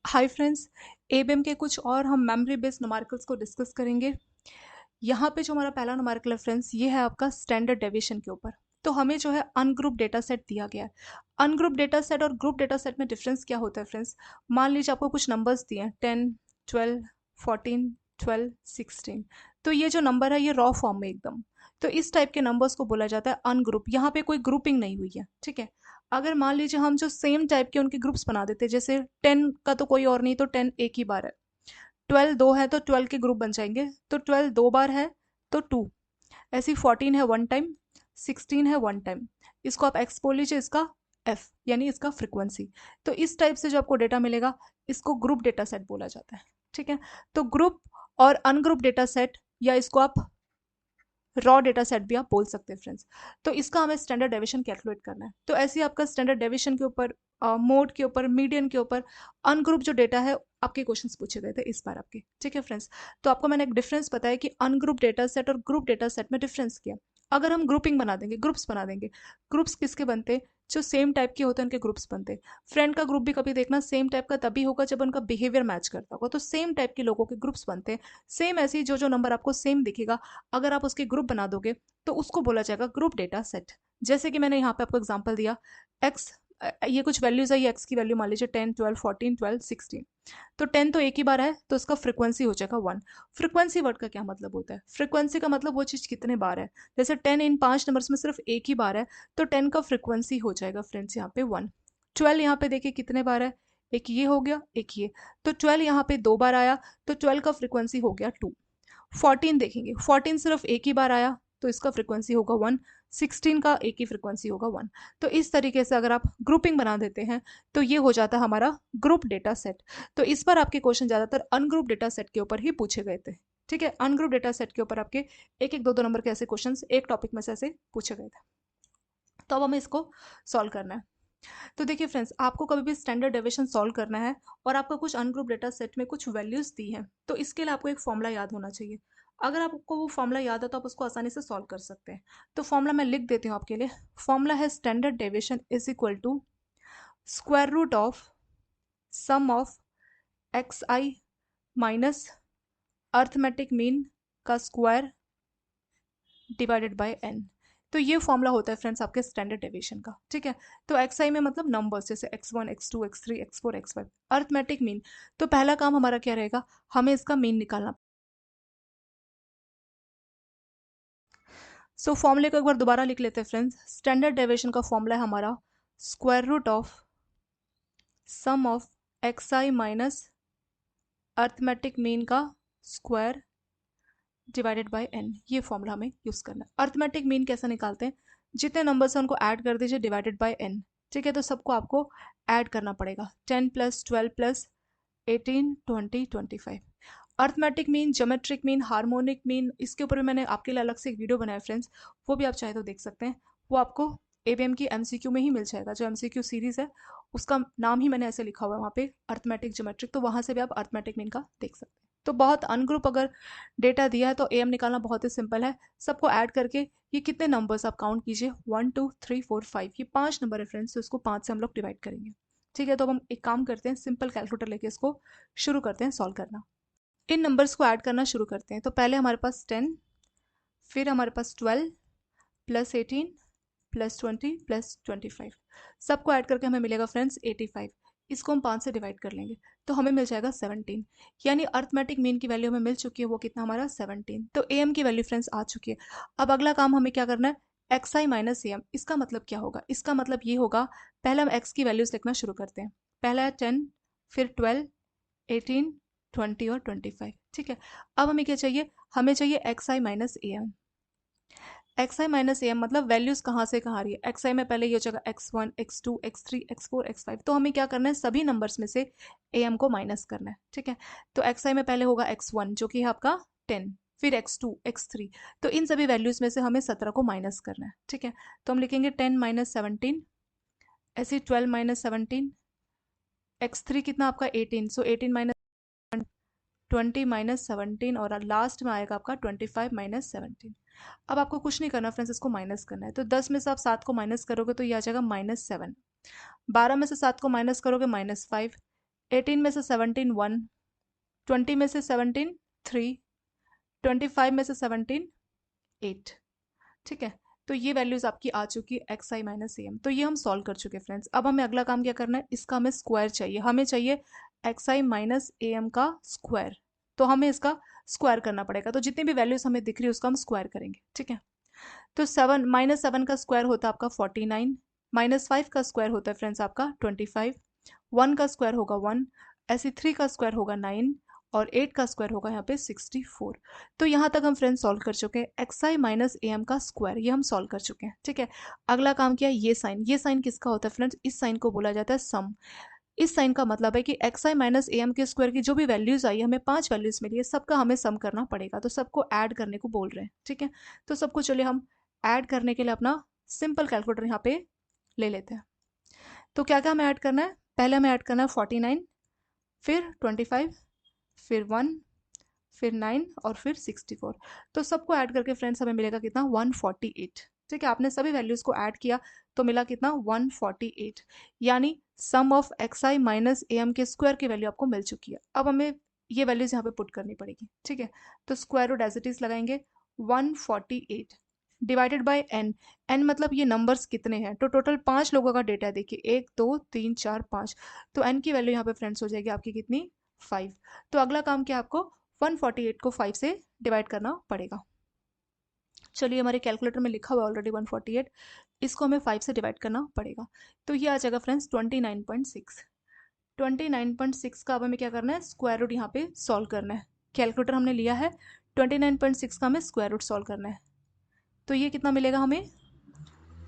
Hi friends, ABM के कुछ और हम मेमोरी बेस्ड न्यूमेरिकल्स को डिस्कस करेंगे। यहाँ पे जो हमारा पहला न्यूमेरिकल है फ्रेंड्स, ये है आपका स्टैंडर्ड डेविएशन के ऊपर। तो हमें जो है अनग्रुप डेटा सेट दिया गया है। अनग्रुप डेटा सेट और ग्रुप डेटा सेट में डिफरेंस क्या होता है फ्रेंड्स? मान लीजिए आपको कुछ नंबर्स दिए हैं 10, 12, 14, 12, 16। तो ये जो नंबर है ये रॉ फॉर्म में एकदम, तो इस टाइप के नंबर्स को बोला जाता है अनग्रुप। यहाँ पे कोई ग्रुपिंग नहीं हुई है, ठीक है। अगर मान लीजिए हम जो सेम टाइप के उनके ग्रुप्स बना देते हैं, जैसे 10 का तो कोई और नहीं, तो 10 एक ही बार है। 12 दो है तो 12 के ग्रुप बन जाएंगे, तो 12 दो बार है तो 2। ऐसी 14 है वन टाइम, 16 है वन टाइम। इसको आप एक्स बोल लीजिए, इसका एफ यानी इसका फ्रिक्वेंसी। तो इस टाइप से जो आपको डेटा मिलेगा, इसको ग्रुप डेटा सेट बोला जाता है, ठीक है। तो ग्रुप और अनग्रुप डेटा सेट, या इसको आप रॉ डेटा सेट भी आप बोल सकते हैं फ्रेंड्स। तो इसका हमें स्टैंडर्ड डेविएशन कैलकुलेट करना है। तो ऐसे ही आपका स्टैंडर्ड डेविएशन के ऊपर, मोड के ऊपर, मीडियन के ऊपर, अनग्रुप जो डेटा है, आपके क्वेश्चंस पूछे गए थे इस बार आपके, ठीक है फ्रेंड्स। तो आपको मैंने एक डिफरेंस बताया कि अनग्रुप डेटा सेट और ग्रुप डेटा सेट में डिफरेंस किया। अगर हम ग्रुपिंग बना देंगे, ग्रुप्स बना देंगे, ग्रुप्स किसके बनते हैं? जो सेम टाइप के होते हैं उनके ग्रुप्स बनते हैं। फ्रेंड का ग्रुप भी कभी देखना सेम टाइप का तभी होगा जब उनका बिहेवियर मैच करता होगा, तो सेम टाइप के लोगों के ग्रुप्स बनते हैं। सेम ऐसे ही जो जो नंबर आपको सेम दिखेगा, अगर आप उसके ग्रुप बना दोगे तो उसको बोला जाएगा ग्रुप डेटा सेट। जैसे कि मैंने यहाँ पे आपको एग्जांपल दिया, एक्स, ये कुछ वैल्यूज है, ये एक्स की वैल्यू मान लीजिए 10, 12, 14, 12, 16। तो 10 तो एक ही बार है, तो उसका फ्रिक्वेंसी हो जाएगा 1। फ्रिक्वेंसी वर्ड का क्या मतलब होता है? फ्रिक्वेंसी का मतलब वो चीज़ कितने बार है। जैसे 10 इन 5 नंबर्स में सिर्फ एक ही बार है, तो 10 का फ्रिक्वेंसी हो जाएगा फ्रेंड्स यहाँ पे 1। 12 यहाँ पे देखिए कितने बार है, एक ये हो गया, एक ये। तो 12 यहाँ पे दो बार आया, तो 12 का फ्रिक्वेंसी हो गया 2। 14 देखेंगे, 14 सिर्फ एक ही बार आया, तो इसका फ्रिक्वेंसी होगा 1। 16 का एक ही फ्रिक्वेंसी होगा 1। तो इस तरीके से अगर आप ग्रुपिंग बना देते हैं, तो ये हो जाता है हमारा ग्रुप डेटा सेट। तो इस पर आपके क्वेश्चन ज़्यादातर अनग्रुप डेटा सेट के ऊपर ही पूछे गए थे, ठीक है। अनग्रुप डेटा सेट के ऊपर आपके एक एक दो दो नंबर के ऐसे क्वेश्चन एक टॉपिक में से ऐसे पूछे गए थे। तो अब हमें इसको सॉल्व करना है। तो देखिए फ्रेंड्स, आपको कभी भी स्टैंडर्ड डेविएशन सॉल्व करना है और आपका कुछ अनग्रुप डेटा सेट में कुछ वैल्यूज दी हैं, तो इसके लिए आपको एक फॉर्मूला याद होना चाहिए। अगर आपको वो फॉर्मूला याद है तो आप उसको आसानी से सॉल्व कर सकते हैं। तो फॉर्मूला मैं लिख देती हूँ आपके लिए। फॉर्मूला है standard deviation is equal to square root of sum of x i minus arithmetic mean का स्क्वायर डिवाइडेड बाय एन। तो ये फॉर्मूला होता है फ्रेंड्स आपके स्टैंडर्ड डेविएशन का, ठीक है। तो एक्स आई में मतलब नंबर्स, जैसे x1, x2, x3, x4, x5। Arithmetic mean, तो पहला काम हमारा क्या रहेगा, हमें इसका मीन निकालना। सो फॉर्मूले को एक बार दोबारा लिख लेते हैं फ्रेंड्स। स्टैंडर्ड डेविएशन का फॉर्मूला है हमारा square root of sum of x i minus arithmetic mean का स्क्वायर डिवाइडेड बाय एन। ये फॉर्मूला हमें यूज करना है। अर्थमेटिक मीन कैसे निकालते हैं? जितने नंबर्स हैं उनको ऐड कर दीजिए डिवाइडेड बाय एन, ठीक है। तो सबको आपको ऐड करना पड़ेगा, 10 plus 12 plus 18, 20, 25। Arithmetic mean, geometric mean, harmonic mean, इसके ऊपर भी मैंने आपके लिए अलग से एक वीडियो बनाया फ्रेंड्स, वो भी आप चाहे तो देख सकते हैं। वो आपको एबीएम की एमसीक्यू में ही मिल जाएगा। जो एमसीक्यू सीरीज है उसका नाम ही मैंने ऐसे लिखा हुआ है वहाँ पे, अर्थमेटिक ज्योमेट्रिक। तो वहाँ से भी आप अर्थमेटिक मीन का देख सकते हैं। तो बहुत अनग्रुप अगर डेटा दिया है तो एम निकालना बहुत ही सिंपल है। सबको ऐड करके ये कितने नंबर्स आप काउंट कीजिए, 1, 2, 3, 4, 5, ये 5 नंबर है फ्रेंड्स। तो इसको 5 से हम लोग डिवाइड करेंगे, ठीक है। तो अब हम एक काम करते हैं, सिंपल कैलकुलेटर लेके इसको शुरू करते हैं सॉल्व करना। इन नंबर्स को ऐड करना शुरू करते हैं। तो पहले हमारे पास 10, फिर हमारे पास 12 प्लस 18 प्लस 20 प्लस 25। सबको ऐड करके हमें मिलेगा फ्रेंड्स 85। इसको हम 5 से डिवाइड कर लेंगे तो हमें मिल जाएगा 17। यानी अर्थमेटिक मीन की वैल्यू हमें मिल चुकी है, वो कितना हमारा 17। तो ए एम की वैल्यू फ्रेंड्स आ चुकी है। अब अगला काम हमें क्या करना है, x i minus A M. इसका मतलब क्या होगा? इसका मतलब ये होगा, पहले हम एक्स की वैल्यूज लिखना शुरू करते हैं। पहला है 10, फिर 12, 18, 20 और 25, ठीक है। अब हमें क्या चाहिए? हमें चाहिए x i minus A M. X i minus A M मतलब वैल्यूज कहाँ से कहाँ आ रही है। एक्स आई में पहले ये हो जाएगा x1, x2, x3, x4, x5। तो हमें क्या करना है, सभी नंबर्स में से ए एम को माइनस करना है, ठीक है। तो एक्स आई में पहले होगा x1 जो कि है आपका 10, फिर x2, x3। तो इन सभी वैल्यूज में से हमें 17 को माइनस करना है, ठीक है। तो हम लिखेंगे 10 माइनस 17, ऐसे 12 माइनस 17, x3 कितना आपका 18, सो 18 माइनस 20 माइनस 17, और लास्ट में आएगा आपका 25 माइनस 17। अब आपको कुछ नहीं करना फ्रेंड्स, इसको माइनस करना है। तो 10 में से आप 7 को माइनस करोगे तो ये आ जाएगा -7। 12 में से 7 को माइनस करोगे -5। 18 में से 17 1, 20 में से 17 3, 25 में से 17 8। ठीक है, तो ये वैल्यूज आपकी आ चुकी है x i minus A M. तो ये हम सॉल्व कर चुके हैं फ्रेंड्स। अब हमें अगला काम क्या करना है, इसका हमें स्क्वायर चाहिए। हमें चाहिए x i minus A M का स्क्वायर, तो हमें इसका स्क्वायर करना पड़ेगा। तो जितनी भी वैल्यूज हमें दिख रही है उसका हम स्क्वायर करेंगे। ठीक है, तो 7 -7 का स्क्वायर होता है आपका 49, -5 का स्क्वायर होता है फ्रेंड्स आपका 25, 1 का स्क्वायर होगा 1, ऐसे 3 का स्क्वायर होगा 9 और 8 का स्क्वायर होगा यहाँ पे 64। तो यहाँ तक हम फ्रेंड्स सॉल्व कर चुके हैं। X i minus A M का स्क्वायर ये हम सॉल्व कर चुके हैं। ठीक है, अगला काम क्या है, ये साइन किसका होता है फ्रेंड्स, इस साइन को बोला जाता है सम। इस साइन का मतलब है कि x i minus A M के स्क्वायर की जो भी वैल्यूज आई, हमें 5 वैल्यूज मिली है, सबका हमें सम करना पड़ेगा। तो सबको ऐड करने को बोल रहे हैं। ठीक है, तो सबको चलिए हम ऐड करने के लिए अपना सिंपल कैलकुलेटर यहाँ पे ले लेते हैं। तो क्या क्या हमें ऐड करना है, पहले हमें ऐड करना है 49, फिर 25, फिर 1, फिर 9 और फिर 64। तो सबको ऐड करके फ्रेंड्स हमें मिलेगा कितना, 148। ठीक है, आपने सभी वैल्यूज को ऐड किया तो मिला कितना, 148। यानी sum of x i minus A M के स्क्वायर की वैल्यू आपको मिल चुकी है। अब हमें ये वैल्यूज यहाँ पे पुट करनी पड़ेगी। ठीक है, तो square root as it is लगाएंगे, 148 डिवाइडेड बाय एन। एन मतलब ये नंबर्स कितने हैं, तो टोटल 5 लोगों का डेटा है। देखिए 1 2 3 4 5, तो एन की वैल्यू यहाँ पे फ्रेंड्स हो जाएगी आपकी कितनी, 5। तो अगला काम क्या, आपको 148 को 5 से डिवाइड करना पड़ेगा। चलिए, हमारे कैलकुलेटर में लिखा हुआ है ऑलरेडी 148, इसको हमें 5 से डिवाइड करना पड़ेगा। तो ये आ जाएगा फ्रेंड्स 29.6। 29.6 का अब हमें क्या करना है, स्क्वायर रूट यहाँ पे सॉल्व करना है। कैलकुलेटर हमने लिया है, 29.6 का हमें स्क्वायर रूट सॉल्व करना है। तो ये कितना मिलेगा हमें,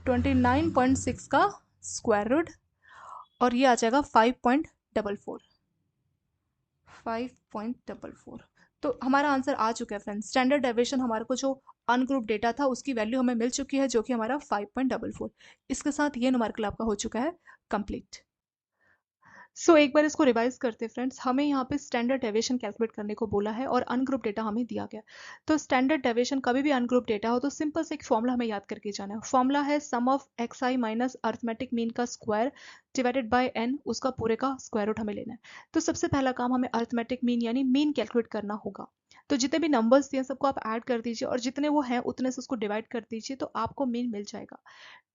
29.6 का स्क्वायर रूट, और ये आ जाएगा 5.44। 5.44। तो हमारा आंसर आ चुका है फ्रेंड्स। स्टैंडर्ड डेविएशन हमारे को जो अनग्रुप डेटा था उसकी वैल्यू हमें मिल चुकी है, जो कि हमारा 5.44। इसके साथ ये न्यूमेरिकल आपका हो चुका है कंप्लीट। सो एक बार इसको रिवाइज करते हैं फ्रेंड्स। हमें यहाँ पे स्टैंडर्ड डेविएशन कैलकुलेट करने को बोला है और अनग्रुप डेटा हमें दिया गया। तो स्टैंडर्ड डेविएशन कभी भी अनग्रुप डेटा हो तो सिंपल से एक फॉर्मूला हमें याद करके जाना है। फॉर्मूला है sum of x i minus arithmetic mean का स्क्वायर डिवाइडेड बाय एन, उसका पूरे का स्क्वायर रूट हमें लेना है। तो सबसे पहला काम हमें अर्थमेटिक मीन यानी मीन कैलकुलेट करना होगा। तो जितने भी नंबर्स दिए सबको आप ऐड कर दीजिए और जितने वो हैं उतने से उसको डिवाइड कर दीजिए, तो आपको मीन मिल जाएगा।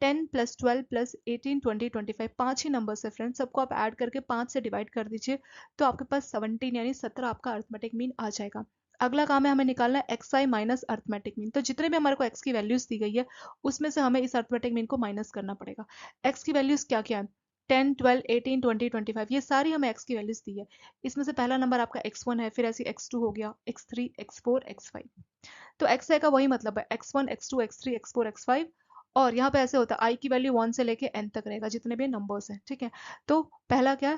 10 + 12 + 18 20 25, 5 ही नंबर्स है फ्रेंड्स, सबको आप ऐड करके 5 से डिवाइड कर दीजिए, तो आपके पास 17 यानी 17 आपका अर्थमेटिक मीन आ जाएगा। अगला काम है हमें निकालना है x i minus arithmetic mean. तो जितने भी हमारे को एक्स की वैल्यूज दी गई है उसमें से हमें इस अर्थमेटिक मीन को माइनस करना पड़ेगा। एक्स की वैल्यूज क्या क्या है, 10 12 18 20 25, ये सारी हमें एक्स की वैल्यूज दी है। इसमें से पहला नंबर आपका x1 है, फिर ऐसे x2 हो गया, x3 x4 x5। तो एक्स आई का वही मतलब है, x1 x2 x3 x4 x5। और यहाँ पे ऐसे होता है आई की वैल्यू 1 से लेके n तक रहेगा जितने भी नंबर्स हैं। ठीक है, तो पहला क्या है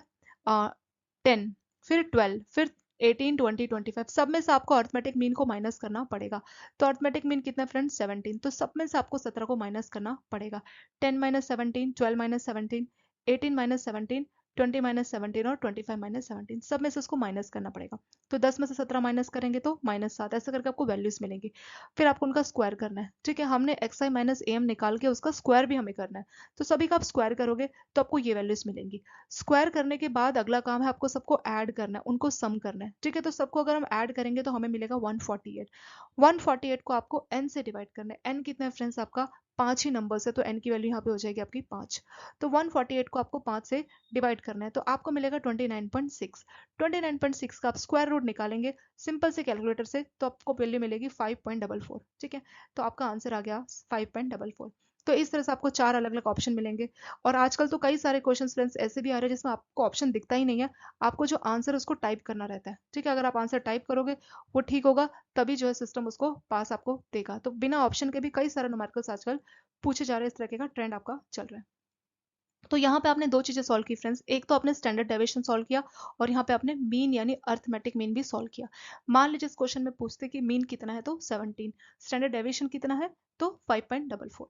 10, फिर 12, फिर 18 20 25, सब में से आपको अर्थमेटिक मीन को माइनस करना पड़ेगा। तो अर्थमेटिक मीन कितना फ्रेंड्स, 17। तो सब में से आपको 17 को माइनस करना पड़ेगा। 10 - 17, 12 - 17, 18 - 17, 20 - 17 और 25 - 17, सब में से उसको माइनस करना पड़ेगा। तो 10 में से 17 माइनस करेंगे तो -7, ऐसे करके आपको वैल्यूज मिलेंगी। फिर आपको उनका स्क्वायर करना है। ठीक है, हमने x i minus A M निकाल के उसका स्क्वायर भी हमें करना है। तो सभी का आप स्क्वायर करोगे तो आपको ये वैल्यूज मिलेंगी। स्क्वायर करने के बाद अगला काम है आपको सबको ऐड करना है, उनको सम करना है। ठीक है, तो सबको अगर हम ऐड करेंगे तो हमें मिलेगा 148। 148 को आपको n से डिवाइड करना है। n कितना है फ्रेंड्स आपका, 5 ही नंबर्स है, तो n की वैल्यू यहाँ पे हो जाएगी आपकी 5। तो 148 को आपको 5 से डिवाइड करना है, तो आपको मिलेगा 29.6। 29.6 का आप स्क्वायर रूट निकालेंगे सिंपल से कैलकुलेटर से, तो आपको वैल्यू मिलेगी 5.44। ठीक है, तो आपका आंसर आ गया 5.44। तो इस तरह से आपको 4 अलग अलग ऑप्शन मिलेंगे। और आजकल तो कई सारे क्वेश्चन फ्रेंड्स ऐसे भी आ रहे हैं जिसमें आपको ऑप्शन दिखता ही नहीं है, आपको जो आंसर उसको टाइप करना रहता है। ठीक है, अगर आप आंसर टाइप करोगे वो ठीक होगा, तभी जो है सिस्टम उसको पास आपको देगा। तो बिना ऑप्शन के भी कई सारे न्यूमेरिकल्स आजकल पूछे जा रहे हैं, इस तरह का ट्रेंड आपका चल रहा है। तो यहाँ पे आपने 2 चीजें सॉल्व की फ्रेंड्स, एक तो आपने स्टैंडर्ड डेविएशन सॉल्व किया और यहाँ पे आपने मीन यानी अर्थमेटिक मीन भी सॉल्व किया। मान लीजिए इस क्वेश्चन में पूछते कि मीन कितना है, तो 17, स्टैंडर्ड डेविएशन कितना है, तो 5.44।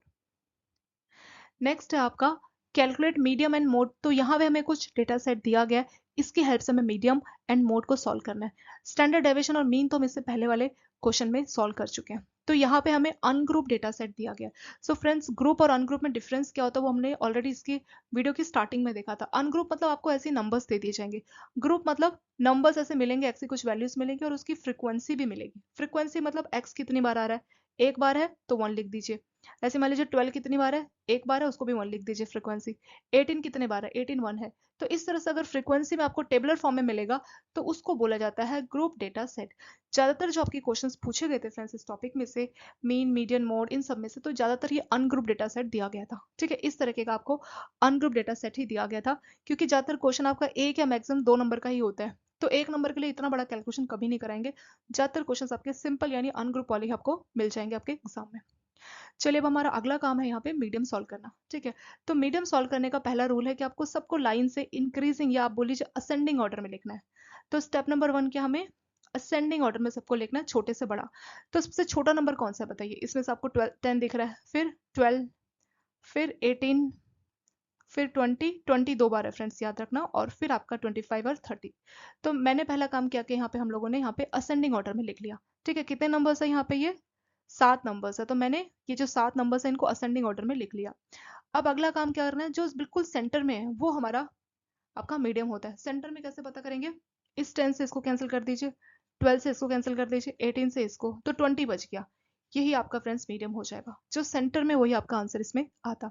नेक्स्ट है आपका कैलकुलेट मीडियम एंड मोड। तो यहाँ पे हमें कुछ डेटा सेट दिया गया है, इसकी हेल्प से हमें मीडियम एंड मोड को सॉल्व करना है। स्टैंडर्ड डेविएशन और मीन तो हम इससे पहले वाले क्वेश्चन में सॉल्व कर चुके हैं। तो यहाँ पे हमें अनग्रुप डेटा सेट दिया गया। सो फ्रेंड्स, ग्रुप और अनग्रुप में डिफरेंस क्या होता है वो हमने ऑलरेडी इसकी वीडियो की स्टार्टिंग में देखा था। अनग्रुप मतलब आपको ऐसे नंबर्स दे दिए जाएंगे, ग्रुप मतलब नंबर्स ऐसे मिलेंगे, एक्स की कुछ वैल्यूज मिलेंगी और उसकी फ्रीक्वेंसी भी मिलेगी। फ्रीक्वेंसी मतलब एक्स कितनी बार आ रहा है, एक बार है तो 1 लिख दीजिए। ऐसे मान लीजिए 12 कितनी बार है, एक बार है, उसको भी 1 लिख दीजिए फ्रीक्वेंसी। 18 कितने बार है, 18 1 है। तो इस तरह से अगर फ्रीक्वेंसी में आपको टेबलर फॉर्म में मिलेगा तो उसको बोला जाता है ग्रुप डेटा सेट। ज्यादातर जो आपके क्वेश्चंस पूछे गए थे फ्रेंड्स इस टॉपिक में से, मीन, मीडियन, मोड, इन सब में से, तो ज्यादातर ये अनग्रुप डेटा सेट दिया गया था। ठीक है, इस तरीके का आपको अनग्रुप डेटा सेट ही दिया गया था, क्योंकि ज्यादातर क्वेश्चन आपका एक या मैक्सिमम 2 नंबर का ही होता है, तो 1 नंबर के लिए इतना बड़ा कैलकुलेशन कभी नहीं कराएंगे। ज्यादातर क्वेश्चन आपके सिंपल यानी अनग्रुप वाले ही आपको मिल जाएंगे आपके एग्जाम में। चलिए, अब हमारा अगला काम है यहाँ पे मीडियम सॉल्व करना। ठीक है, तो मीडियम सॉल्व करने का पहला रूल है कि आपको सबको लाइन से इंक्रीजिंग या आप बोल लीजिए असेंडिंग ऑर्डर में लिखना है। तो स्टेप नंबर 1 क्या, हमें असेंडिंग ऑर्डर में सबको लिखना है, छोटे से बड़ा। तो सबसे छोटा नंबर कौन सा है बताइए, इसमें से आपको 10 दिख रहा है, फिर 12, फिर 18, फिर 20, 20 दो बार है फ्रेंड्स याद रखना, और फिर आपका 25 और 30। तो मैंने पहला काम किया कि यहाँ पे हम लोगों ने यहाँ पे असेंडिंग ऑर्डर में लिख लिया। ठीक है, कितने नंबर्स है यहाँ पे, ये 7 नंबर्स है, तो मैंने ये जो 7 नंबर्स है इनको असेंडिंग ऑर्डर में लिख लिया। अब अगला काम क्या करना है, जो बिल्कुल सेंटर में है वो हमारा आपका मीडियम होता है। सेंटर में कैसे पता करेंगे, इस 10 से इसको कैंसिल कर दीजिए, 12 से इसको कैंसिल कर दीजिए, 18 से इसको, तो 20 बच गया। यही आपका फ्रेंड्स मीडियम हो जाएगा, जो सेंटर में वही आपका आंसर इसमें आता।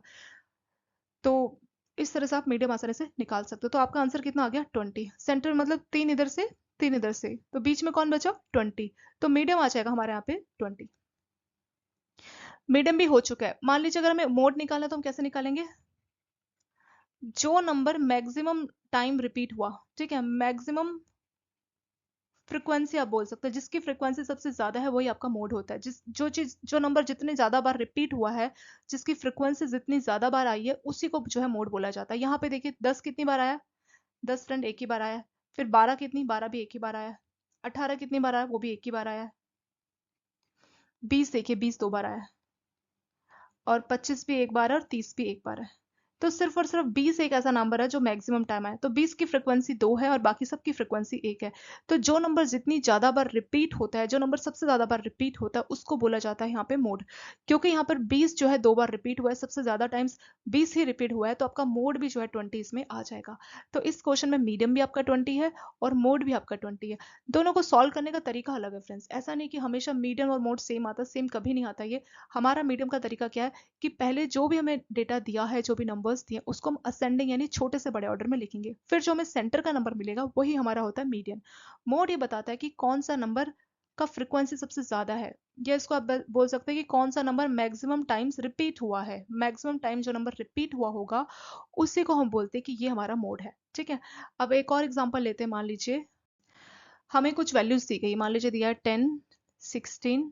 तो इस तरह से आप मीडियम आसानी से निकाल सकते हो। तो आपका आंसर कितना आ गया, 20। सेंटर मतलब 3 इधर से 3 इधर से, तो बीच में कौन बचा, 20। तो मीडियम आ जाएगा हमारे यहाँ पे 20। मीडियम भी हो चुका है। मान लीजिए अगर हमें मोड निकालना है तो हम कैसे निकालेंगे, जो नंबर मैक्सिमम टाइम रिपीट हुआ, ठीक है, मैक्सिमम फ्रीक्वेंसी आप बोल सकते हैं, जिसकी फ्रीक्वेंसी सबसे ज्यादा है वही आपका मोड होता है। जो नंबर जितने ज्यादा बार रिपीट हुआ है, जिसकी फ्रीक्वेंसी जितनी ज्यादा बार आई है, उसी को जो है मोड बोला जाता है। यहाँ पे देखिए 10 कितनी बार आया, 10 फ्रेंड एक ही बार आया। फिर 12 कितनी, 12 भी एक ही बार आया। 18 कितनी बार आया, वो भी एक ही बार आया। 20 देखिए, 20 दो बार आया। और 25 भी एक बार है और 30 भी एक बार है। तो सिर्फ और सिर्फ 20 एक ऐसा नंबर है जो मैक्सिमम टाइम आया। तो 20 की फ्रीक्वेंसी 2 है और बाकी सबकी फ्रीक्वेंसी 1 है। तो जो नंबर जितनी ज्यादा बार रिपीट होता है, जो नंबर सबसे ज्यादा बार रिपीट होता है, उसको बोला जाता है यहाँ पे मोड। क्योंकि यहाँ पर 20 जो है 2 बार रिपीट हुआ है, सबसे ज्यादा टाइम्स 20 ही रिपीट हुआ है, तो आपका मोड भी जो है 20 इसमें आ जाएगा। तो इस क्वेश्चन में मीडियम भी आपका 20 है और मोड भी आपका 20 है। दोनों को सॉल्व करने का तरीका अलग है फ्रेंड्स। ऐसा नहीं कि हमेशा मीडियम और मोड सेम आता है, सेम कभी नहीं आता। ये हमारा मीडियम का तरीका क्या है कि पहले जो भी हमें डेटा दिया है, जो भी नंबर्स दिए, उसको हम असेंडिंग यानी छोटे से बड़े ऑर्डर में लिखेंगे। फिर जो हमें सेंटर का नंबर मिलेगा वही हमारा होता है मीडियन। मोड ये बताता है कि कौन सा नंबर का फ्रीक्वेंसी सबसे ज्यादा है, या इसको आप बोल सकते हैं कि कौन सा नंबर मैक्सिमम टाइम्स रिपीट हुआ है। मैक्सिमम टाइम जो नंबर रिपीट हुआ होगा उसी को हम बोलते हैं कि ये हमारा मोड है। ठीक है, अब एक और एग्जांपल लेते हैं। मान लीजिए हमें कुछ वैल्यूज दी गई, मान लीजिए दिया है 10, 16,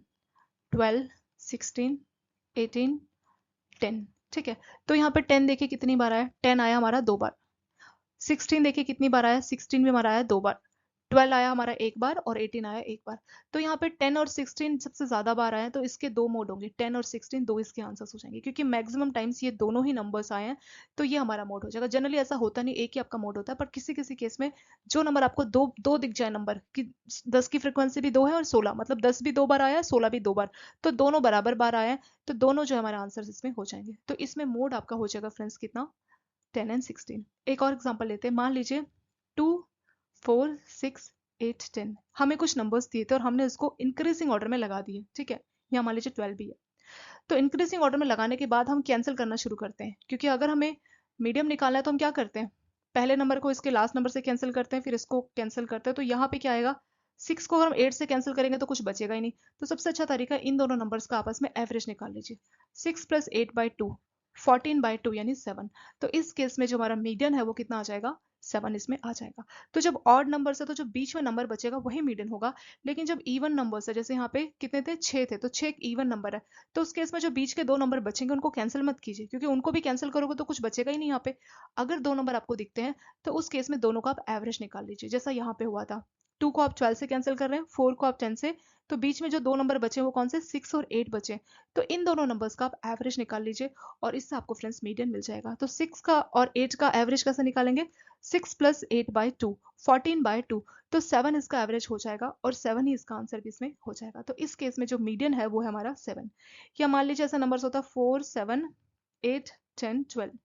12, 16, 18, 10। ठीक है, तो यहाँ पे 10 देखिए कितनी बार आया, 10 आया हमारा 2 बार। 16 देखिए कितनी बार आया, 16 भी हमारा आया 2 बार। 12 आया हमारा 1 बार और 18 आया 1 बार। तो यहाँ पे 10 और 16 सबसे ज्यादा बार आए हैं, तो इसके दो मोड होंगे, 10 और 16 दो इसके आंसर्स हो जाएंगे, क्योंकि मैक्सिमम टाइम्स ये दोनों ही नंबर्स आए हैं, तो ये हमारा मोड हो जाएगा। जनरली ऐसा होता नहीं, एक ही आपका मोड होता है, पर किसी किसी केस में जो नंबर आपको दो दो दिख जाए नंबर कि 10 की फ्रिक्वेंसी भी 2 है और 16, मतलब 10 भी 2 बार आया है, 16 भी 2 बार, तो दोनों बराबर बार आए हैं, तो दोनों जो हमारे आंसर इसमें हो जाएंगे। तो इसमें मोड आपका हो जाएगा फ्रेंड्स कितना, 10 एंड 16। एक और एग्जांपल लेते हैं। मान लीजिए 2, 4, 6, 8, 10 हमें कुछ नंबर्स दिए थे और हमने इसको इंक्रीजिंग ऑर्डर में लगा दिए। ठीक है, यहाँ मान लीजिए 12 भी है। तो इंक्रीजिंग ऑर्डर में लगाने के बाद हम कैंसिल करना शुरू करते हैं, क्योंकि अगर हमें मीडियम निकालना है तो हम क्या करते हैं, पहले नंबर को इसके लास्ट नंबर से कैंसिल करते हैं, फिर इसको कैंसिल करते हैं। तो यहाँ पे क्या आएगा, 6 को अगर हम 8 से कैंसिल करेंगे तो कुछ बचेगा ही नहीं। तो सबसे अच्छा तरीका, इन दोनों नंबर्स का आपस में एवरेज निकाल लीजिए। 6 + 8/2, 14/2 यानी 7। तो इस केस में जो हमारा मीडियन है वो कितना आ जाएगा, 7 इसमें आ जाएगा। तो जब ऑड नंबर है तो जो बीच में नंबर बचेगा वही मीडियन होगा। लेकिन जब इवन नंबर्स है, जैसे यहाँ पे कितने थे, 6 थे, तो 6 एक इवन नंबर है, तो उस केस में जो बीच के दो नंबर बचेंगे उनको कैंसिल मत कीजिए, क्योंकि उनको भी कैंसिल करोगे तो कुछ बचेगा ही नहीं यहाँ पे। अगर दो नंबर आपको दिखते हैं तो उस केस में दोनों का आप एवरेज निकाल लीजिए, जैसा यहाँ पे हुआ था। 2 को आप 12 से कैंसिल कर रहे हैं, 4 को आप 10 से, तो बीच में जो दो नंबर बचे वो कौन से, 6 और 8 बचे। तो इन दोनों नंबर्स का आप एवरेज निकाल लीजिए और इससे आपको फ्रेंड्स मीडियन मिल जाएगा। तो 6 का और 8 का एवरेज कैसे निकालेंगे, 6 + 8/2, 14/2, तो 7 इसका एवरेज हो जाएगा और 7 ही इसका आंसर भी इसमें हो जाएगा। तो इस केस में जो मीडियन है वो है हमारा 7। या मान लीजिए ऐसा नंबर होता है 4, 7, 8, 10, 12,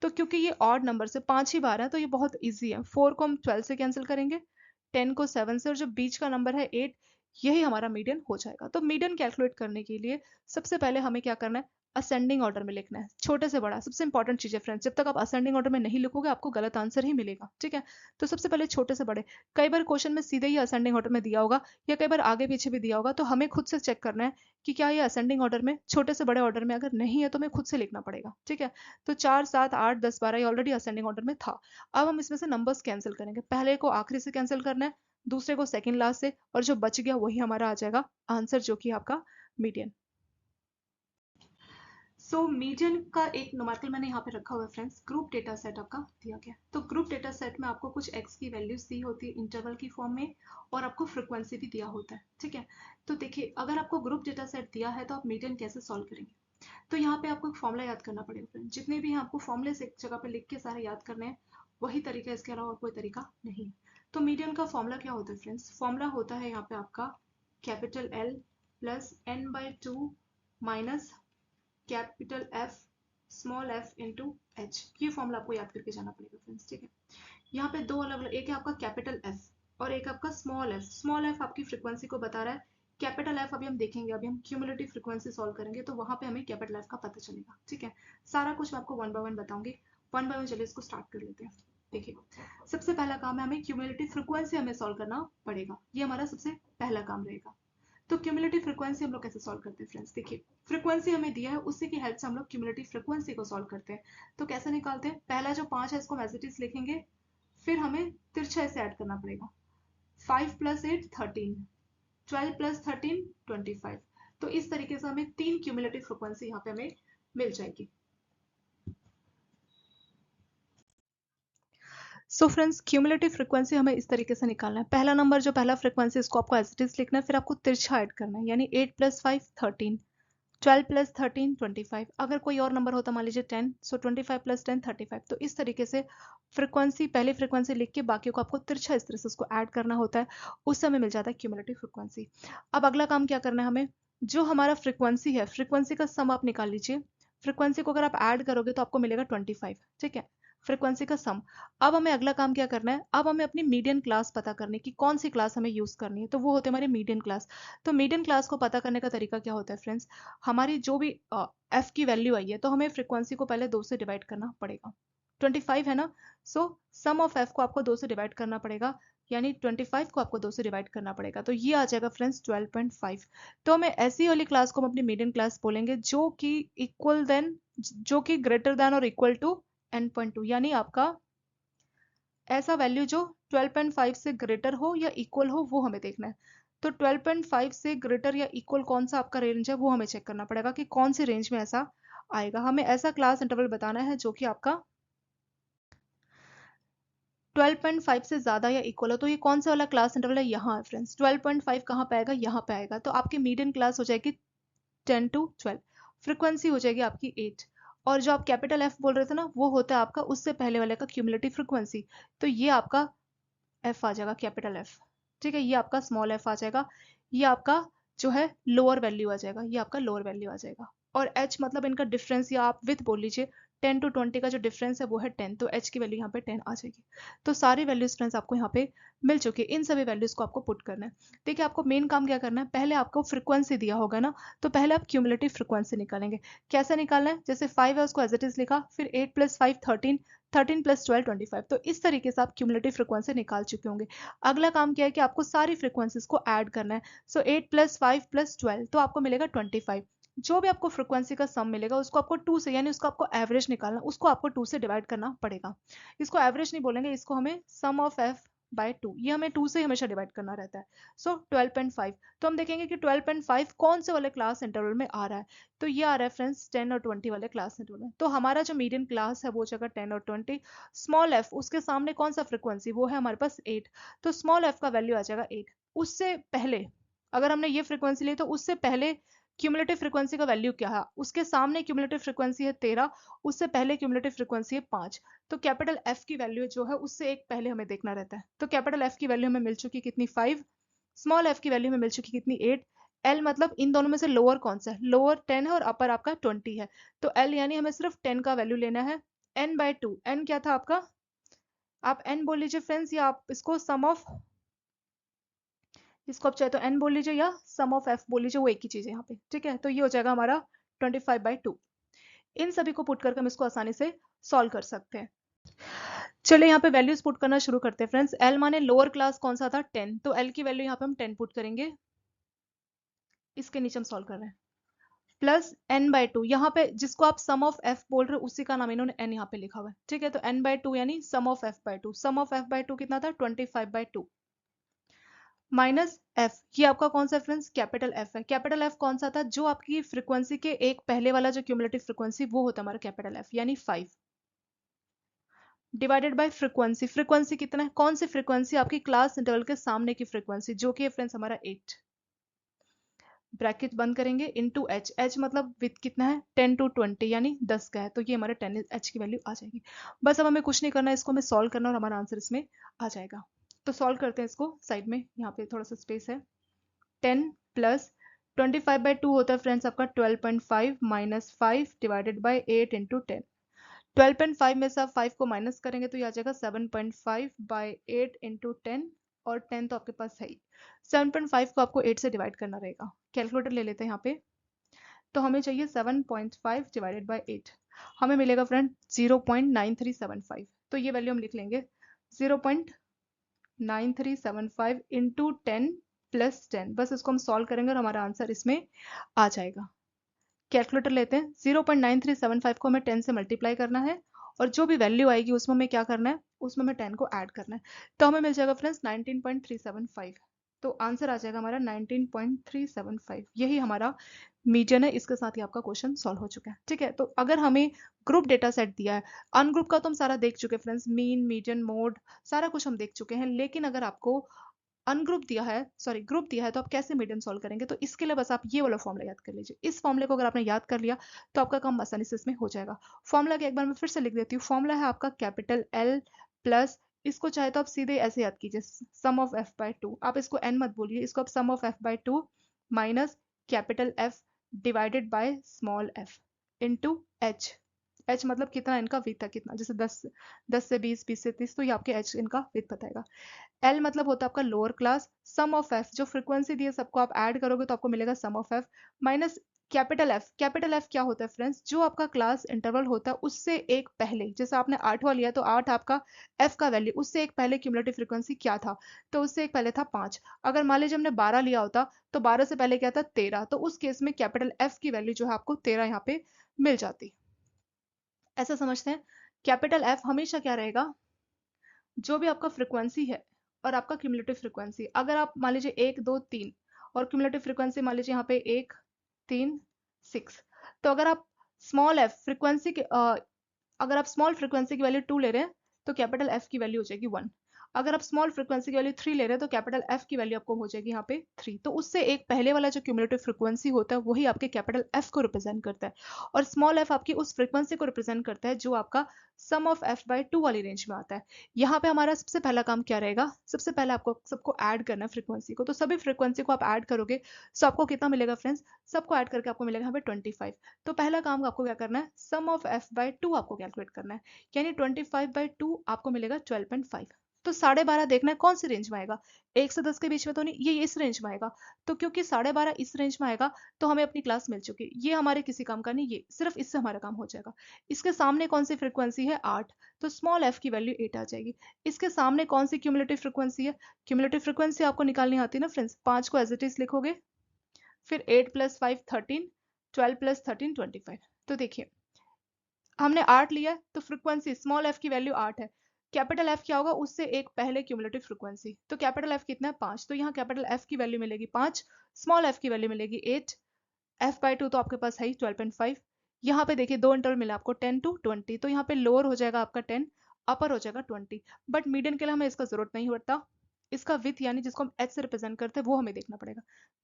तो क्योंकि ये ऑड नंबर से 5 ही बार है तो ये बहुत ईजी है। 4 को हम 12 से कैंसिल करेंगे, 10 को 7 से, और जो बीच का नंबर है 8, यही हमारा मीडियन हो जाएगा। तो मीडियन कैलकुलेट करने के लिए सबसे पहले हमें क्या करना है, असेंडिंग ऑर्डर में लिखना है, छोटे से बड़ा। सबसे इंपॉर्टेंट चीज है फ्रेंड्स, जब तक आप असेंडिंग ऑर्डर में नहीं लिखोगे आपको गलत आंसर ही मिलेगा, ठीक है। तो सबसे पहले छोटे से बड़े, कई बार क्वेश्चन में सीधे ही असेंडिंग ऑर्डर में दिया होगा या कई बार आगे पीछे भी दिया होगा, तो हमें खुद से चेक करना है कि क्या ये असेंडिंग ऑर्डर में, छोटे से बड़े ऑर्डर में, अगर नहीं है तो हमें खुद से लिखना पड़ेगा, ठीक है। तो 4, 7, 8, 10, 12 ये ऑलरेडी असेंडिंग ऑर्डर में था। अब हम इसमें से नंबर्स कैंसिल करेंगे, पहले को आखिरी से कैंसिल करना है, दूसरे को सेकंड लास्ट से, और जो बच गया वही हमारा आ जाएगा आंसर, जो कि आपका मीडियन। सो मीडियन का एक न्यूमेरिकल मैंने यहाँ पे रखा हुआ है फ्रेंड्स, ग्रुप डेटा सेट आपका दिया गया। तो ग्रुप डेटा सेट में आपको कुछ एक्स की वैल्यूज दी होती है इंटरवल की फॉर्म में, और आपको फ्रिक्वेंसी भी दिया होता है, ठीक है। तो देखिए, अगर आपको ग्रुप डेटा सेट दिया है तो आप मीडियन कैसे सॉल्व करेंगे। तो यहाँ पे आपको एक फॉर्मूला याद करना पड़ेगा फ्रेंड, जितने भी हैं आपको फॉर्मूले से एक जगह पे लिख के सारे याद करने हैं, वही तरीका, इसके अलावा और कोई तरीका नहीं है। तो मीडियन का फॉर्मूला क्या होता है फ्रेंड्स, फॉर्मूला होता है यहाँ पे आपका capital L plus n/2 minus capital F small f into h। ये फॉर्मूला आपको याद करके जाना पड़ेगा फ्रेंड्स, ठीक है। यहाँ पे दो अलग अलग, एक है आपका कैपिटल F और एक आपका स्मॉल f। स्मॉल f आपकी फ्रीक्वेंसी को बता रहा है, कैपिटल F अभी हम देखेंगे, अभी हम क्यूमुलेटिव फ्रीक्वेंसी सॉल्व करेंगे तो वहां पे हमें कैपिटल F का पता चलेगा, ठीक है। सारा कुछ मैं आपको वन बाय वन बताऊंगी, वन बाय वन। चलिए इसको स्टार्ट कर लेते हैं। देखिए, सबसे पहला काम है, हमें क्यूमुलेटिव फ्रीक्वेंसी हमें सॉल्व करना पड़ेगा, ये हमारा सबसे पहला काम रहेगा। तो क्यूमुलेटिव फ्रीक्वेंसी हम लोग कैसे सॉल्व करते हैं फ्रेंड्स, देखिए फ्रीक्वेंसी हमें दिया है, उसी की हेल्प से हम लोग क्यूमुलेटिव फ्रीक्वेंसी को सॉल्व करते हैं। तो कैसे निकालते हैं, पहला जो 5 है इसको एज इट इज लिखेंगे, फिर हमें तिरछा इसे ऐड करना पड़ेगा, 5 + 8 13, 12 + 13 25। तो इस तरीके से हमें 3 क्यूमुलेटिव फ्रीक्वेंसी यहाँ पे हमें मिल जाएगी। सो फ्रेंड्स, क्यूमुलेटिव फ्रीक्वेंसी हमें इस तरीके से निकालना है। पहला नंबर जो पहला फ्रीक्वेंसी, इसको आपको एज इट इज लिखना है, फिर आपको तिरछा ऐड करना है, यानी 8 + 5 13, 12 + 13 25। अगर कोई और नंबर होता, मान लीजिए 10, सो 25 + 10 35। तो इस तरीके से फ्रीक्वेंसी, पहली फ्रीक्वेंसी लिख के बाकी को आपको तिरछा इस तरह से उसको ऐड करना होता है, उससे हमें मिल जाता है क्यूमुलेटिव फ्रीक्वेंसी। अब अगला काम क्या करना है हमें, जो हमारा फ्रीक्वेंसी है, फ्रीक्वेंसी का सम आप निकाल लीजिए। फ्रीक्वेंसी को अगर आप ऐड करोगे तो आपको मिलेगा 25, ठीक है, फ्रीक्वेंसी का सम। अब हमें अगला काम क्या करना है, अब हमें अपनी मीडियन क्लास पता करनी कि कौन सी क्लास हमें यूज करनी है, तो वो होते हैं हमारे मीडियन क्लास। तो मीडियन क्लास को पता करने का तरीका क्या होता है फ्रेंड्स, हमारी जो भी एफ की वैल्यू आई है तो हमें फ्रीक्वेंसी को पहले 2 से डिवाइड करना पड़ेगा। 25 है ना, सो सम ऑफ एफ को आपको 2 से डिवाइड करना पड़ेगा, यानी 25 को आपको 2 से डिवाइड करना पड़ेगा, तो ये आ जाएगा फ्रेंड्स 12.5। तो हमें ऐसी वाली क्लास को हम अपनी मीडियन क्लास बोलेंगे जो कि इक्वल देन, जो कि ग्रेटर देन और इक्वल टू n.2, यानी आपका ऐसा वैल्यू जो 12.5 से ग्रेटर हो या इक्वल हो, वो हमें देखना है। तो 12.5 से ग्रेटर या इक्वल कौन सा आपका रेंज है, वो हमें चेक करना पड़ेगा कि कौन सी रेंज में ऐसा आएगा। हमें ऐसा क्लास इंटरवल बताना है जो कि आपका 12.5 से ज्यादा या इक्वल हो। तो ये कौन सा वाला क्लास इंटरवल है, यहाँ है फ्रेंड्स। 12.5 कहाँ पे आएगा, यहाँ पे आएगा। तो आपकी मीडियन क्लास हो जाएगी 10 to 12, फ्रीक्वेंसी हो जाएगी आपकी 8, और जो आप कैपिटल एफ बोल रहे थे ना, वो होता है आपका उससे पहले वाले का क्यूमुलेटिव फ्रीक्वेंसी। तो ये आपका एफ आ जाएगा, कैपिटल एफ, ठीक है। ये आपका स्मॉल एफ आ जाएगा, ये आपका जो है लोअर वैल्यू आ जाएगा, ये आपका लोअर वैल्यू आ जाएगा। और एच मतलब इनका डिफरेंस, या आप विथ बोल लीजिए, 10 to 20 का जो डिफरेंस है वो है 10, तो एच की वैल्यू यहाँ पे 10 आ जाएगी। तो सारी वैल्यूज फ्रेंड्स आपको यहाँ पे मिल चुकी है, इन सभी वैल्यूज को आपको पुट करना है। देखिए, आपको मेन काम क्या करना है, पहले आपको फ्रीक्वेंसी दिया होगा ना, तो पहले आप क्यूमुलेटिव फ्रीक्वेंसी निकालेंगे। कैसे निकालना है, जैसे 5 है उसको एज इट इज लिखा, फिर 8 + 5 13, 13 + 12 25। तो इस तरीके से आप क्यूमुलेटिव फ्रीक्वेंसी निकाल चुके होंगे। अगला काम क्या है कि आपको सारी फ्रीक्वेंसीज को ऐड करना है। सो 8 + 5 + 12, तो आपको मिलेगा 25। जो भी आपको फ्रीक्वेंसी का सम मिलेगा उसको आपको 2 से, यानी उसको आपको एवरेज निकालना, उसको आपको 2 से डिवाइड करना पड़ेगा। इसको एवरेज नहीं बोलेंगे, इसको हमें सम ऑफ एफ बाय 2, ये हमें 2 से हमेशा डिवाइड करना रहता है। सो 12.5, तो हम देखेंगे कि 12.5 कौन से वाले क्लास इंटरवल में आ रहा है, तो ये आ रहा है फ्रेंड्स 10 और 20 वाले क्लास इंटरवल में। तो हमारा जो मीडियन क्लास है वो जगह 10 और 20, स्मॉल एफ उसके सामने कौन सा फ्रिक्वेंसी, वो है हमारे पास 8, तो स्मॉल एफ का वैल्यू आ जाएगा 8। उससे पहले अगर हमने ये फ्रिक्वेंसी ली तो उससे पहले क्यूमुलेटिव फ्रिक्वेंसी का वैल्यू क्या है, उसके सामने क्यूमुलेटिव फ्रिक्वेंसी है 13, उससे पहले क्यूमुलेटिव फ्रिक्वेंसी है 5, तो कैपिटल एफ की वैल्यू जो है उससे एक पहले हमें देखना रहता है। तो कैपिटल एफ की वैल्यू हमें मिल चुकी कितनी 5, स्मॉल एफ की वैल्यू हमें मिल चुकी कितनी 8, एल मतलब इन दोनों में से लोअर कौन सा है, लोअर 10 है और अपर आपका 20 है, तो एल यानी हमें सिर्फ 10 का वैल्यू लेना है। एन बाय 2, एन क्या था आपका, आप एन बोल लीजिए फ्रेंड्स, या आप इसको सम ऑफ, इसको आप चाहे तो एन बोल लीजिए या सम ऑफ एफ बोल लीजिए, वो एक ही चीज है यहाँ पे, ठीक है। तो ये हो जाएगा हमारा 25/2। इन सभी को पुट करके हम इसको आसानी से सॉल्व कर सकते हैं। चलिए यहाँ पे वैल्यूज पुट करना शुरू करते हैं फ्रेंड्स। एल माने लोअर क्लास कौन सा था 10, तो एल की वैल्यू यहाँ पे हम 10 पुट करेंगे, इसके नीचे हम सॉल्व कर रहे हैं, प्लस एन बाय 2, यहाँ पे जिसको आप सम ऑफ एफ बोल रहे हो उसी का नाम इन्होंने एन यहाँ पे लिखा हुआ है, ठीक है। तो एन बाय 2 यानी sum of f by 2, sum of f by 2 कितना था 25/2, माइनस एफ, ये आपका कौन सा फ्रेंड्स कैपिटल एफ है। कैपिटल एफ कौन सा था, जो आपकी फ्रीक्वेंसी के एक पहले वाला जो क्यूमुलेटिव फ्रीक्वेंसी वो होता है हमारा कैपिटल एफ, यानी 5 डिवाइडेड बाय फ्रीक्वेंसी, फ्रीक्वेंसी कितना है, कौन सी फ्रीक्वेंसी, आपकी क्लास इंटरवल के सामने की फ्रीक्वेंसी जो कि है फ्रेंड्स हमारा 8, ब्रैकेट बंद करेंगे इनटू एच, एच मतलब विथ कितना है 10 to 20 यानी 10 का है, तो ये हमारे 10 एच की वैल्यू आ जाएगी। बस अब हमें कुछ नहीं करना है, इसको हमें सॉल्व करना और हमारा आंसर इसमें आ जाएगा। तो सॉल्व करते हैं इसको, साइड में यहाँ पे थोड़ा सा स्पेस है। 10 प्लस 25/2 होता है फ्रेंड्स आपका 12.5 माइनस 5 डिवाइडेड बाई 8 इंटू 10, 12.5 में से आप 5 को माइनस करेंगे तो ये आ जाएगा 7.5 बाई 8 इंटू 10, और 10 तो आपके पास है ही, 7.5 को आपको 8 से डिवाइड करना रहेगा। कैलकुलेटर ले लेते हैं यहाँ पे, तो हमें चाहिए 7.5 डिवाइडेड बाई 8, हमें मिलेगा फ्रेंड 0.9375, तो ये वैल्यू हम लिख लेंगे 0.9375 इंटू 10 प्लस 10, बस इसको हम सॉल्व करेंगे और हमारा आंसर इसमें आ जाएगा। कैलकुलेटर लेते हैं, 0.9375 को हमें 10 से मल्टीप्लाई करना है और जो भी वैल्यू आएगी उसमें हमें क्या करना है, उसमें हमें 10 को ऐड करना है, तो हमें मिल जाएगा फ्रेंड्स 19.375, तो आंसर आ जाएगा हमारा 19.375, यही हमारा मीडियन है। इसके साथ ही आपका क्वेश्चन सॉल्व हो चुका है, ठीक है। तो अगर हमें ग्रुप डेटा सेट दिया है, अनग्रुप का तो हम सारा देख चुके हैं फ्रेंड्स, मीन मीडियन मोड सारा कुछ हम देख चुके हैं, लेकिन अगर आपको अनग्रुप दिया है, सॉरी ग्रुप दिया है, तो आप कैसे मीडियन सॉल्व करेंगे, तो इसके लिए बस आप ये वाला फॉर्मूला याद कर लीजिए। इस फॉर्मूले को अगर आपने याद कर लिया तो आपका काम आसानी से इसमें हो जाएगा। फॉर्मूला के एक बार मैं फिर से लिख देती हूँ, फॉर्मूला है आपका कैपिटल एल प्लस, इसको चाहे तो आप सीधे ऐसे याद कीजिए सम ऑफ एफ बाय 2, आप इसको एन मत बोलिए, इसको आप sum of f by 2 minus capital F divided by small f into H, H मतलब कितना इनका विथ है, कितना जैसे 10 से 20, 20 से 30, तो ये आपके एच इनका विथ बताएगा। एल मतलब होता है आपका lower class, sum of f जो फ्रीक्वेंसी दी है सबको आप ऐड करोगे तो आपको मिलेगा sum of f, minus capital F, capital F क्या होता है फ्रेंड्स, जो आपका क्लास इंटरवल होता है उससे एक पहले, जैसे आपने 8वां लिया तो 8 आपका एफ का वैल्यू, उससे एक पहले क्यूमुलेटिव फ्रीक्वेंसी क्या था, तो उससे एक पहले था 5, अगर मान लीजिए हमने 12 लिया होता तो 12 से पहले क्या था 13, तो उस केस में कैपिटल एफ की वैल्यू जो है आपको 13 यहाँ पे मिल जाती। ऐसा समझते हैं, कैपिटल एफ हमेशा क्या रहेगा, जो भी आपका फ्रीक्वेंसी है और आपका क्यूमुलेटिव फ्रीक्वेंसी, अगर आप मान लीजिए 1 2 3 और क्यूमुलेटिव फ्रीक्वेंसी मान लीजिए यहाँ पे 1 3 6, तो अगर आप स्मॉल एफ फ्रीक्वेंसी के अगर आप स्मॉल फ्रीक्वेंसी की वैल्यू 2 ले रहे हैं तो कैपिटल एफ की वैल्यू हो जाएगी 1, अगर आप स्मॉल फ्रीक्वेंसी की वैल्यू 3 ले रहे हैं तो कैपिटल एफ की वैल्यू आपको हो जाएगी यहाँ पे 3, तो उससे एक पहले वाला जो क्यूमुलेटिव फ्रीक्वेंसी होता है वही आपके कैपिटल एफ को रिप्रेजेंट करता है, और स्मॉल एफ आपकी उस फ्रीक्वेंसी को रिप्रेजेंट करता है जो आपका सम ऑफ एफ बाय 2 वाली रेंज में आता है। यहाँ पे हमारा सबसे पहला काम क्या रहेगा, सबसे पहले आपको सबको ऐड करना है फ्रीक्वेंसी को, तो सभी फ्रीक्वेंसी को आप ऐड करोगे तो आपको कितना मिलेगा फ्रेंड्स, सबको ऐड करके आपको मिलेगा यहाँ पे 25, तो पहला काम आपको क्या करना है, सम ऑफ एफ बाय 2 आपको कैलकुलेट करना है, यानी 25/2 आपको मिलेगा 12.5, तो 12.5 देखना है कौन सी रेंज में आएगा, 1 से 10 के बीच में तो नहीं, ये इस रेंज में आएगा, तो क्योंकि 12.5 इस रेंज में आएगा तो हमें अपनी क्लास मिल चुकी, ये हमारे किसी काम का नहीं, ये सिर्फ इससे हमारा काम हो जाएगा। इसके सामने कौन सी फ्रीक्वेंसी है 8, तो स्मॉल एफ की वैल्यू 8 आ जाएगी। इसके सामने कौन सी क्यूमुलेटिव फ्रीक्वेंसी है, क्यूमुलेटिव फ्रीक्वेंसी आपको निकालनी आती है ना फ्रेंड्स, 5 को एज इट इज लिखोगे, फिर 8 + 5 13, 12 + 13 25, तो देखिए हमने 8 लिया है तो फ्रीक्वेंसी स्मॉल एफ की वैल्यू 8 है, कैपिटल एफ क्या होगा, उससे एक पहले क्यूमुलेटिव फ्रीक्वेंसी। तो कैपिटल एफ कितना है 5, तो यहाँ कैपिटल एफ की वैल्यू मिलेगी 5, स्मॉल एफ की वैल्यू मिलेगी 8, एफ बाई 2 तो आपके पास है 12.5। यहाँ पे देखिए दो इंटरवल मिला आपको 10 to 20, तो यहाँ पे लोअर हो जाएगा आपका 10, अपर हो जाएगा 20। बट मीडियन के लिए हमें इसका जरूरत नहीं पड़ता, इसका विथ यानी जिसको हम एच से रिप्रेजेंट करते हैं वो हमें देखना पड़ेगा।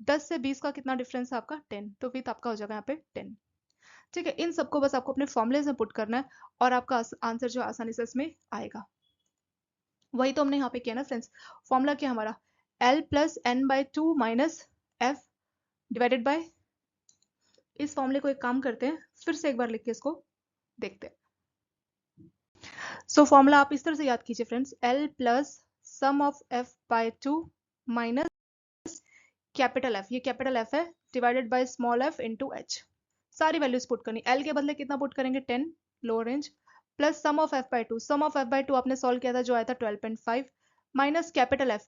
10 से 20 का कितना डिफरेंस है आपका 10, तो विथ आपका हो जाएगा यहाँ पे 10। ठीक है, इन सबको बस आपको अपने फॉर्मुले में पुट करना है और आपका आंसर जो आसानी से इसमें आएगा। वही तो हमने यहाँ पे किया ना फ्रेंड्स। फॉर्मूला क्या हमारा, L plus n by 2 minus f divided by, इस फॉर्मूले को एक काम करते हैं फिर से एक बार लिख के इसको देखते हैं। सो फॉर्मूला आप इस तरह से याद कीजिए friends, L plus sum of f by 2 minus capital f, ये कैपिटल एफ है, divided by small f into h. सारी वैल्यूज पुट करनी, L के बदले कितना पुट करेंगे 10 lower range, plus sum of f by 2, sum of f by 2 आपने solve किया था जो आया था 12.5, माइनस कैपिटल एफ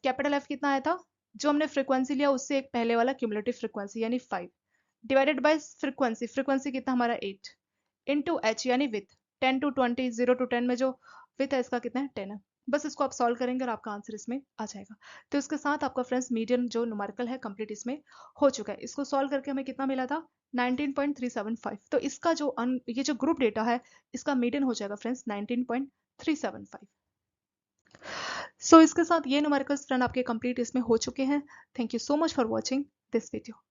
कितना आया था, जो हमने फ्रीक्वेंसी लिया उससे एक पहले वाला क्यूमुलेटिव फ्रीक्वेंसी यानी 5, डिवाइडेड बाय फ्रीक्वेंसी कितना हमारा 8, इनटू एच यानी विथ 10 to 20, 0 to 10 में जो विथ है इसका कितना है 10 है। बस इसको आप सॉल्व करेंगे और आपका आंसर इसमें आ जाएगा। तो इसके साथ आपका फ्रेंड्स मीडियन जो न्यूमेरिकल है कंप्लीट इसमें हो चुका है। इसको सॉल्व करके हमें कितना मिला था 19.375। तो इसका जो ये जो ग्रुप डेटा है इसका मीडियन हो जाएगा फ्रेंड्स 19.375। सो इसके साथ ये न्यूमेरिकल्स फ्रेंड आपके कंप्लीट इसमें हो चुके हैं। Thank you so much for watching this video.